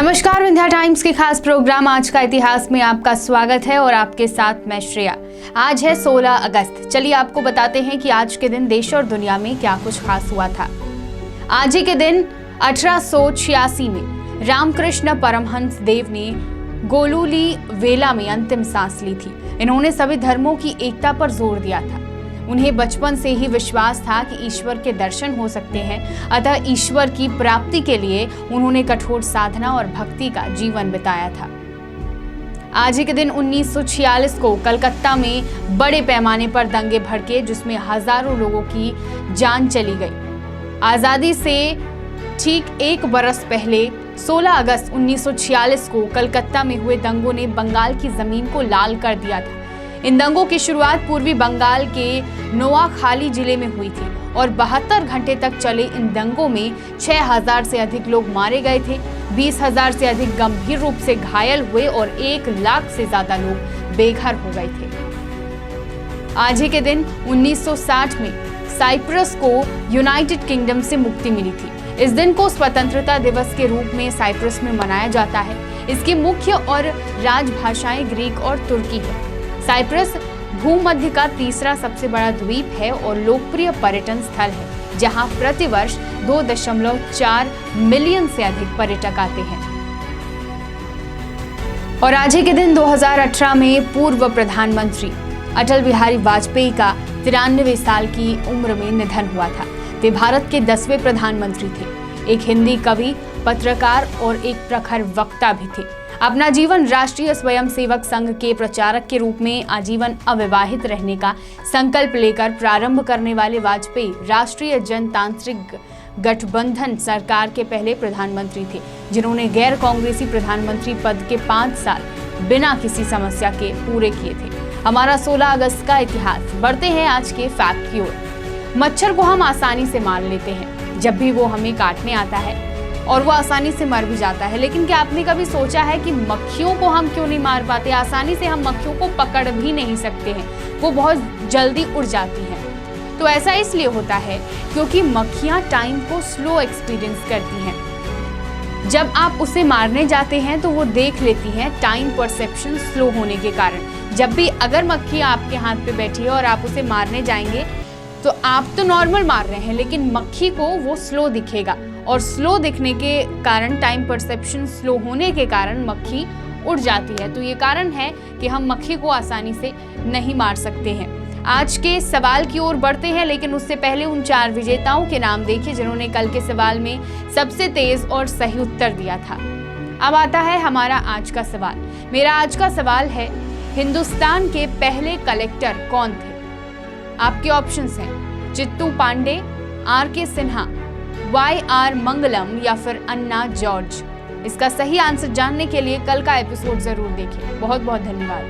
नमस्कार, विंध्या टाइम्स के खास प्रोग्राम आज का इतिहास में आपका स्वागत है और आपके साथ मैं श्रेया। आज है 16 अगस्त। चलिए आपको बताते हैं कि आज के दिन देश और दुनिया में क्या कुछ खास हुआ था। आज ही के दिन 1886 में रामकृष्ण परमहंस देव ने गोलुली वेला में अंतिम सांस ली थी। इन्होंने सभी धर्मों की एकता पर जोर दिया था। उन्हें बचपन से ही विश्वास था कि ईश्वर के दर्शन हो सकते हैं, अतः ईश्वर की प्राप्ति के लिए उन्होंने कठोर साधना और भक्ति का जीवन बिताया था। आज ही के दिन 1946 को कलकत्ता में बड़े पैमाने पर दंगे भड़के, जिसमें हजारों लोगों की जान चली गई। आजादी से ठीक एक बरस पहले 16 अगस्त 1946 को कलकत्ता में हुए दंगों ने बंगाल की जमीन को लाल कर दिया था। इन दंगों की शुरुआत पूर्वी बंगाल के नोआखाली जिले में हुई थी और 72 घंटे तक चले इन दंगों में 6000 से अधिक लोग मारे गए थे, 20,000 से अधिक गंभीर रूप से घायल हुए और 1 लाख से ज्यादा लोग बेघर हो गए थे। आज ही के दिन 1960 में साइप्रस को यूनाइटेड किंगडम से मुक्ति मिली थी। इस दिन को स्वतंत्रता दिवस के रूप में साइप्रस में मनाया जाता है। इसकी मुख्य और राजभाषाएं ग्रीक और तुर्की है। साइप्रस भूमध्य का तीसरा सबसे बड़ा द्वीप है और लोकप्रिय पर्यटन स्थल है, जहां प्रतिवर्ष 2.4 मिलियन से अधिक पर्यटक आते हैं। और आज ही के दिन 2018 में पूर्व प्रधानमंत्री अटल बिहारी वाजपेयी का 93 साल की उम्र में निधन हुआ था। वे भारत के 10वें प्रधानमंत्री थे, एक हिंदी कवि, पत्रकार और एक प्रखर वक्ता भी थे। अपना जीवन राष्ट्रीय स्वयंसेवक संघ के प्रचारक के रूप में आजीवन अविवाहित रहने का संकल्प लेकर प्रारंभ करने वाले वाजपेयी राष्ट्रीय जनतांत्रिक गठबंधन सरकार के पहले प्रधानमंत्री थे, जिन्होंने गैर कांग्रेसी प्रधानमंत्री पद के 5 साल बिना किसी समस्या के पूरे किए थे। हमारा 16 अगस्त का इतिहास। बढ़ते हैं आज के फैक्ट की ओर। मच्छर को हम आसानी से मार लेते हैं जब भी वो हमें काटने आता है, और वो आसानी से मर भी जाता है। लेकिन क्या आपने कभी सोचा है कि मक्खियों को हम क्यों नहीं मार पाते? आसानी से हम मक्खियों को पकड़ भी नहीं सकते हैं, वो बहुत जल्दी उड़ जाती हैं। तो ऐसा इसलिए होता है क्योंकि मक्खियां टाइम को स्लो एक्सपीरियंस करती हैं। जब आप उसे मारने जाते हैं तो वो देख लेती हैं टाइम परसेप्शन स्लो होने के कारण। जब भी अगर मक्खी आपके हाथ पे बैठी है और आप उसे मारने जाएंगे तो आप तो नॉर्मल मार रहे हैं, लेकिन मक्खी को वो स्लो दिखेगा, और स्लो दिखने के कारण, टाइम परसेप्शन स्लो होने के कारण मक्खी उड़ जाती है। तो ये कारण है कि हम मक्खी को आसानी से नहीं मार सकते हैं। आज के सवाल की ओर बढ़ते हैं, लेकिन उससे पहले उन 4 विजेताओं के नाम देखिए जिन्होंने कल के सवाल में सबसे तेज और सही उत्तर दिया था। अब आता है हमारा आज का सवाल। मेरा आज का सवाल है, हिंदुस्तान के पहले कलेक्टर कौन थे? आपके ऑप्शंस हैं चित्तू पांडे, R.K. सिन्हा, Y.R. मंगलम या फिर अन्ना जॉर्ज। इसका सही आंसर जानने के लिए कल का एपिसोड जरूर देखें। बहुत बहुत धन्यवाद।